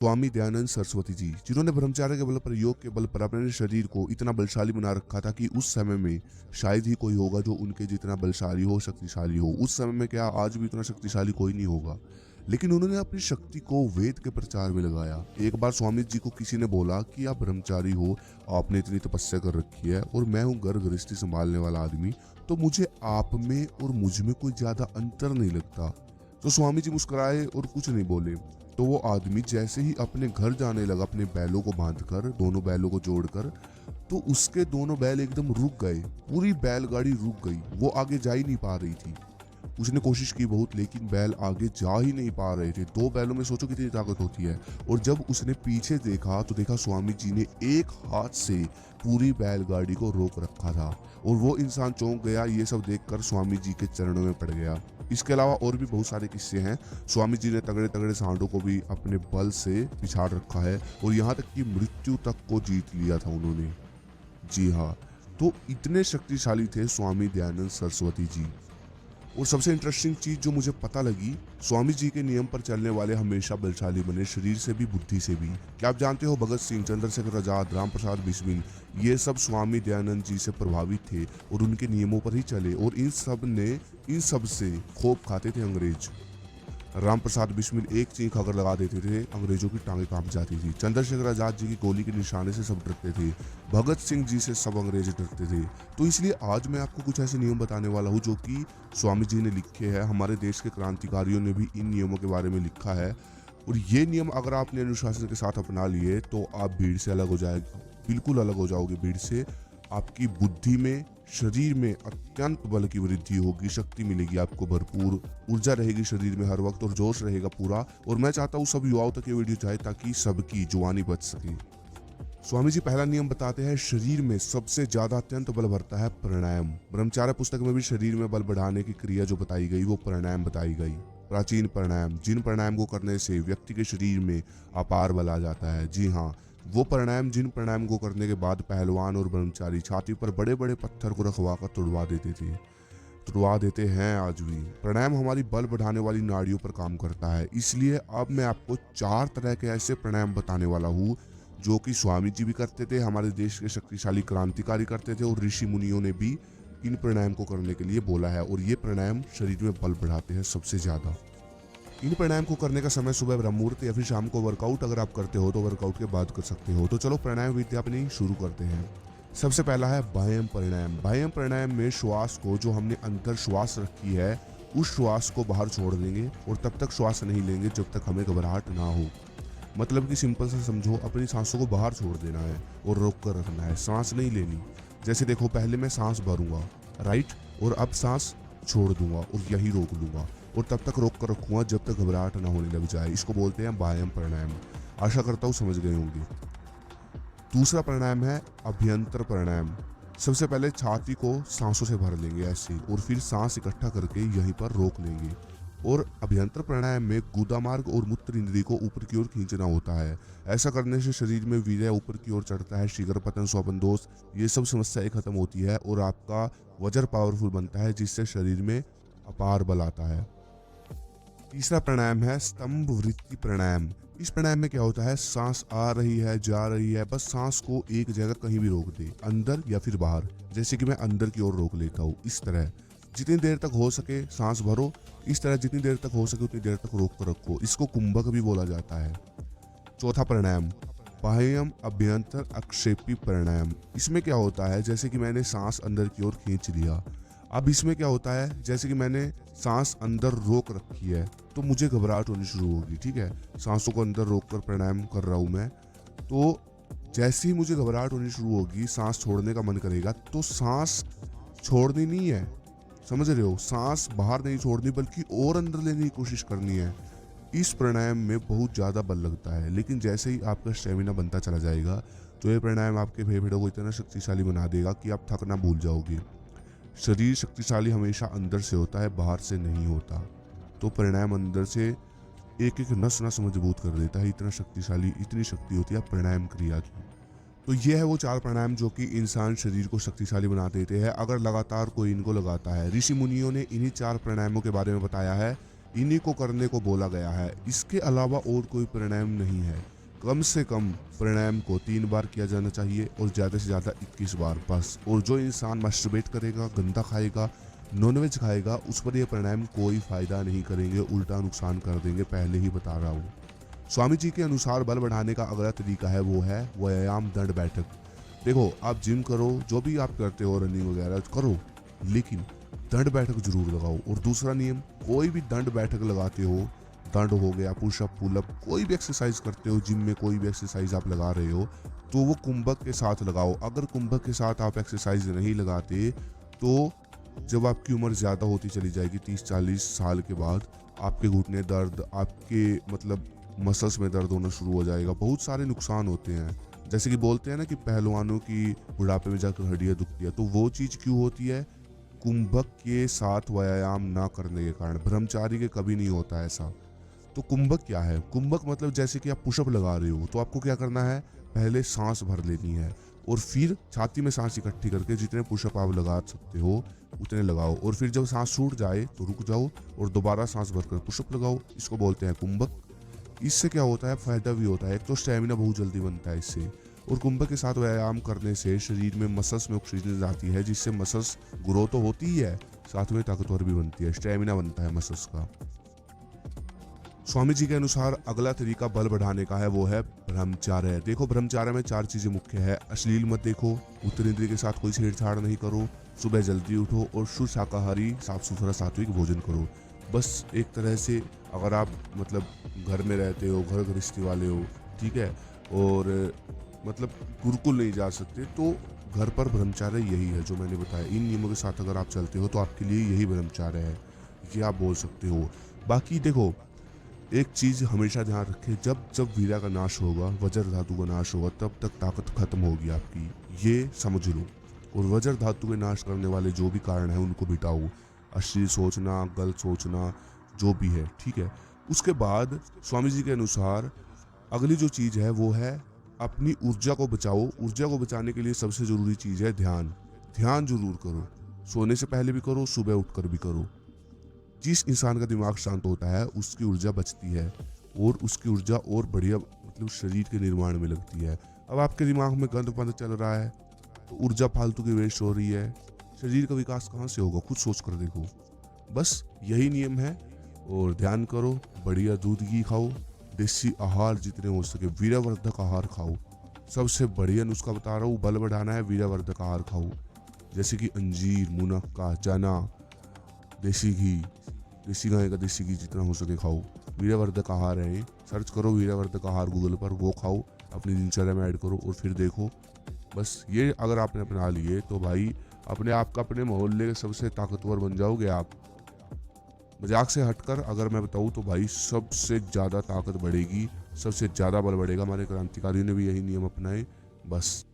स्वामी दयानंद सरस्वती जी, जिन्होंने ब्रह्मचार्य के बल पर, योग के बल पर अपने शरीर को इतना बलशाली बना रखा था कि उस समय में शायद ही कोई होगा जो उनके जितना बलशाली हो, शक्तिशाली हो। उस समय में क्या, आज भी इतना शक्तिशाली कोई नहीं होगा। लेकिन उन्होंने अपनी शक्ति को वेद के प्रचार में लगाया। एक बार स्वामी जी को किसी ने बोला कि आप ब्रह्मचारी हो, आपने इतनी तपस्या कर रखी है और मैं हूँ घर गृहस्थी संभालने वाला आदमी, तो मुझे आप में और मुझ में कोई ज्यादा अंतर नहीं लगता। तो स्वामी जी मुस्कुराए और कुछ नहीं बोले। तो वो आदमी जैसे ही अपने घर जाने लगा, अपने बैलों को बांधकर, दोनों बैलों को जोड़कर, तो उसके दोनों बैल एकदम रुक गए। पूरी बैलगाड़ी रुक गई, वो आगे जा ही नहीं पा रही थी। उसने कोशिश की बहुत, लेकिन बैल आगे जा ही नहीं पा रहे थे। दो बैलों में सोचो कितनी ताकत होती है। और जब उसने पीछे देखा तो देखा स्वामी जी ने एक हाथ से पूरी बैलगाड़ी को रोक रखा था। और वो इंसान चौंक गया, ये सब देखकर स्वामी जी के चरणों में पड़ गया। इसके अलावा और भी बहुत सारे किस्से हैं। स्वामी जी ने तगड़े तगड़े सांडों को भी अपने बल से पिछाड़ रखा है और यहाँ तक कि मृत्यु तक को जीत लिया था उन्होंने। जी हाँ, तो इतने शक्तिशाली थे स्वामी दयानंद सरस्वती जी। और सबसे इंटरेस्टिंग चीज जो मुझे पता लगी, स्वामी जी के नियम पर चलने वाले हमेशा बलशाली बने, शरीर से भी बुद्धि से भी। क्या आप जानते हो, भगत सिंह, चंद्रशेखर आजाद, राम प्रसाद बिस्मिल, ये सब स्वामी दयानंद जी से प्रभावित थे और उनके नियमों पर ही चले। और इन सब से खूब खाते थे अंग्रेज। राम प्रसाद बिस्मिल एक चीख अगर लगा देते थे, अंग्रेजों की टांगें कांप जाती थी। चंद्रशेखर आजाद जी की गोली के निशाने से सब डरते थे। भगत सिंह जी से सब अंग्रेज डरते थे। तो इसलिए आज मैं आपको कुछ ऐसे नियम बताने वाला हूँ जो कि स्वामी जी ने लिखे हैं। हमारे देश के क्रांतिकारियों ने भी इन नियमों के बारे में लिखा है। और ये नियम अगर आपने अनुशासन के साथ अपना लिए तो आप भीड़ से अलग हो जाएगा, बिल्कुल अलग हो जाओगे भीड़ से। आपकी बुद्धि में, शरीर में अत्यंत बल की वृद्धि होगी, शक्ति मिलेगी आपको भरपूर, ऊर्जा रहेगी शरीर में हर वक्त और जोश रहेगा पूरा। और मैं चाहता हूँ सब युवाओं तक ये वीडियो जाए ताकि सबकी जुबानी बच सके। स्वामी जी पहला नियम बताते हैं, शरीर में सबसे ज्यादा अत्यंत बल भरता है प्राणायाम। ब्रह्मचार्य पुस्तक में भी शरीर में बल बढ़ाने की क्रिया जो बताई गई वो प्राणायाम बताई गई। प्राचीन प्राणायाम, जिन प्राणायाम को करने से व्यक्ति के शरीर में अपार बल आ जाता है। जी हाँ, वो प्राणायाम जिन प्राणायाम को करने के बाद पहलवान और ब्रह्मचारी छाती पर बड़े बड़े पत्थर को रखवा कर तुड़वा देते हैं आज भी। प्राणायाम हमारी बल बढ़ाने वाली नाड़ियों पर काम करता है। इसलिए अब मैं आपको 4 तरह के ऐसे प्राणायाम बताने वाला हूँ जो कि स्वामी जी भी करते थे, हमारे देश के शक्तिशाली क्रांतिकारी करते थे और ऋषि मुनियों ने भी इन प्राणायाम को करने के लिए बोला है। और ये प्राणायाम शरीर में बल बढ़ाते हैं सबसे ज्यादा। इन प्राणायाम को करने का समय सुबह ब्रह्म मुहूर्त या फिर शाम को। वर्कआउट अगर आप करते हो तो वर्कआउट के बाद कर सकते हो। तो चलो प्राणायाम विद्या अपनी शुरू करते हैं। सबसे पहला है बाह्यम प्राणायाम। बाह्यम प्राणायाम में श्वास को, जो हमने अंदर श्वास रखी है, उस श्वास को बाहर छोड़ देंगे और तब तक श्वास नहीं लेंगे जब तक हमें घबराहट ना हो। मतलब कि सिंपल सा समझो, अपनी सांसों को बाहर छोड़ देना है और रोक कर रखना है, सांस नहीं लेनी। जैसे देखो, पहले मैं सांस भरूंगा, राइट, और अब सांस छोड़ दूंगा और यही रोक लूंगा और तब तक रोक कर रखूंगा जब तक घबराहट ना होने लग जाए। इसको बोलते हैं बाह्यम प्राणायाम। आशा करता हूँ समझ गए होंगे। दूसरा प्राणायाम है अभ्यंतर प्राणायाम। सबसे पहले छाती को सांसों से भर लेंगे ऐसे, और फिर सांस इकट्ठा करके यहीं पर रोक लेंगे। और अभ्यंतर प्राणायाम में गुदा मार्ग और मूत्र इंद्री को ऊपर की ओर खींचना होता है। ऐसा करने से शरीर में वीर्य ऊपर की ओर चढ़ता है, शीघ्र पतन, स्वपन दोष, ये सब समस्याएं खत्म होती है और आपका वज्र पावरफुल बनता है, जिससे शरीर में अपार बल आता है। तीसरा प्राणायाम है स्तंभ वृत्ति प्राणायाम। इस प्राणायाम में क्या होता है, सांस आ रही है, जा रही है, बस सांस को एक जगह कहीं भी रोक दे, अंदर या फिर बाहर। जैसे कि मैं अंदर की ओर रोक लेता हूँ, इस तरह। जितनी देर तक हो सके सांस भरो, इस तरह जितनी देर तक हो सके उतनी देर तक रोक कर रखो। इसको कुंभक भी बोला जाता है। चौथा प्राणायाम बाह्यम अभ्यंतर अक्षेपी प्राणायाम। इसमें क्या होता है, जैसे कि मैंने सांस अंदर की ओर खींच लिया। अब इसमें क्या होता है, जैसे कि मैंने सांस अंदर रोक रखी है तो मुझे घबराहट होनी शुरू होगी, ठीक है। सांसों को अंदर रोक कर प्राणायाम कर रहा हूं मैं, तो जैसे ही मुझे घबराहट होनी शुरू होगी, सांस छोड़ने का मन करेगा, तो सांस छोड़नी नहीं है, समझ रहे हो, सांस बाहर नहीं छोड़नी बल्कि और अंदर लेने की कोशिश करनी है। इस प्राणायाम में बहुत ज़्यादा बल लगता है, लेकिन जैसे ही आपका स्टेमिना बनता चला जाएगा तो ये प्राणायाम आपके फेफड़ों को इतना शक्तिशाली बना देगा कि आप थकना भूल जाओगे। शरीर शक्तिशाली हमेशा अंदर से होता है, बाहर से नहीं होता। तो प्राणायाम अंदर से एक एक नस नस मजबूत कर देता है, इतना शक्तिशाली, इतनी शक्ति होती है प्राणायाम क्रिया की। तो ये है वो 4 प्राणायाम जो कि इंसान शरीर को शक्तिशाली बना देते हैं अगर लगातार कोई इनको लगाता है। ऋषि मुनियों ने इन्हीं 4 प्राणायामों के बारे में बताया है इन्हीं को करने को बोला गया है। इसके अलावा और कोई प्राणायाम नहीं है। कम से कम प्राणायाम को 3 बार किया जाना चाहिए और ज़्यादा से ज़्यादा 21 बार बस। और जो इंसान मास्टरबेट करेगा, गंदा खाएगा, नॉनवेज खाएगा, उस पर ये प्राणायाम कोई फ़ायदा नहीं करेंगे, उल्टा नुकसान कर देंगे, पहले ही बता रहा हूँ। स्वामी जी के अनुसार बल बढ़ाने का अगला तरीका है वो है व्यायाम दंड बैठक। देखो, आप जिम करो, जो भी आप करते हो, रनिंग वगैरह करो, लेकिन दंड बैठक जरूर लगाओ। और दूसरा नियम, कोई भी दंड बैठक लगाते हो, दंड हो गया, पुशअप, पुलअप, कोई भी एक्सरसाइज करते हो, जिम में कोई भी एक्सरसाइज आप लगा रहे हो, तो वो कुंभक के साथ लगाओ। अगर कुंभक के साथ आप एक्सरसाइज नहीं लगाते तो जब आपकी उम्र ज़्यादा होती चली जाएगी, 30-40 साल के बाद, आपके घुटने दर्द, आपके मतलब मसल्स में दर्द होना शुरू हो जाएगा। बहुत सारे नुकसान होते हैं। जैसे कि बोलते हैं ना कि पहलवानों की बुढ़ापे में जाकर हड्डियाँ दुखती है, तो वो चीज़ क्यों होती है? कुंभक के साथ व्यायाम ना करने के कारण। ब्रह्मचारी के कभी नहीं होता ऐसा। तो कुंभक क्या है? कुंभक मतलब जैसे कि आप पुशअप लगा रहे हो, तो आपको क्या करना है? पहले सांस भर लेनी है और फिर छाती में सांस इकट्ठी करके जितने पुशअप आप लगा सकते हो उतने लगाओ। और फिर जब सांस छूट जाए तो रुक जाओ और दोबारा सांस भरकर पुशअप लगाओ। इसको बोलते हैं कुंभक। इससे क्या होता है? फायदा भी होता है। एक तो स्टेमिना बहुत जल्दी बनता है इससे, और कुंभक के साथ व्यायाम करने से शरीर में मसल्स में ऑक्सीजन जाती है, जिससे मसल्स ग्रो तो होती ही है, साथ में ताकतवर भी बनती है, स्टेमिना बनता है मसल्स का। स्वामी जी के अनुसार अगला तरीका बल बढ़ाने का है वो है ब्रह्मचार्य। देखो, ब्रह्मचार्य में 4 चीजें मुख्य है। अश्लील मत देखो, उत्तर इंद्रिय के साथ कोई छेड़छाड़ नहीं करो, सुबह जल्दी उठो और शुद्ध शाकाहारी साफ सुथरा सात्विक भोजन करो। बस एक तरह से अगर आप मतलब घर में रहते हो, घर गृहस्थी वाले हो, ठीक है, और मतलब गुरुकुल नहीं जा सकते, तो घर पर ब्रह्मचार्य यही है जो मैंने बताया। इन नियमों के साथ अगर आप चलते हो तो आपके लिए यही ब्रह्मचार्य है, ये आप बोल सकते हो। बाकी देखो, एक चीज हमेशा ध्यान रखें, जब जब वीर्य का नाश होगा, वज्र धातु का नाश होगा, तब तक ताकत खत्म होगी आपकी, ये समझ लो। और वज्र धातु के नाश करने वाले जो भी कारण है उनको बिटाओ। अश्लील सोचना, गलत सोचना, जो भी है, ठीक है। उसके बाद स्वामी जी के अनुसार अगली जो चीज है वो है अपनी ऊर्जा को बचाओ। ऊर्जा को बचाने के लिए सबसे जरूरी चीज है ध्यान। ध्यान जरूर करो, सोने से पहले भी करो, सुबह उठकर भी करो। जिस इंसान का दिमाग शांत होता है उसकी ऊर्जा बचती है और उसकी ऊर्जा और बढ़िया मतलब शरीर के निर्माण में लगती है। अब आपके दिमाग में गंद पंद चल रहा है तो ऊर्जा फालतू की वेस्ट हो रही है, शरीर का विकास कहाँ से होगा? खुद सोच कर देखो। बस यही नियम है। और ध्यान करो, बढ़िया दूध घी खाओ, देसी आहार जितने हो सके, वीर्यवर्धक आहार खाओ। सबसे बढ़िया नुस्खा बता रहा हूँ, बल बढ़ाना है, वीर्यवर्धक आहार खाओ, जैसे कि अंजीर, मुनक्का, चना, देसी घी, देसी गाय का देसी घी जितना हो सके खाओ। वीर्यवर्धक आहार है, सर्च करो वीर्यवर्धक आहार गूगल पर, वो खाओ, अपनी दिनचर्या में ऐड करो और फिर देखो। बस ये अगर आपने अपना लिए तो भाई अपने आप का, अपने मोहल्ले के सबसे ताकतवर बन जाओगे आप। मजाक से हटकर अगर मैं बताऊँ तो भाई सबसे ज़्यादा ताकत बढ़ेगी, सबसे ज़्यादा बल बढ़ेगा। हमारे क्रांतिकारियों ने भी यही नियम अपनाए। बस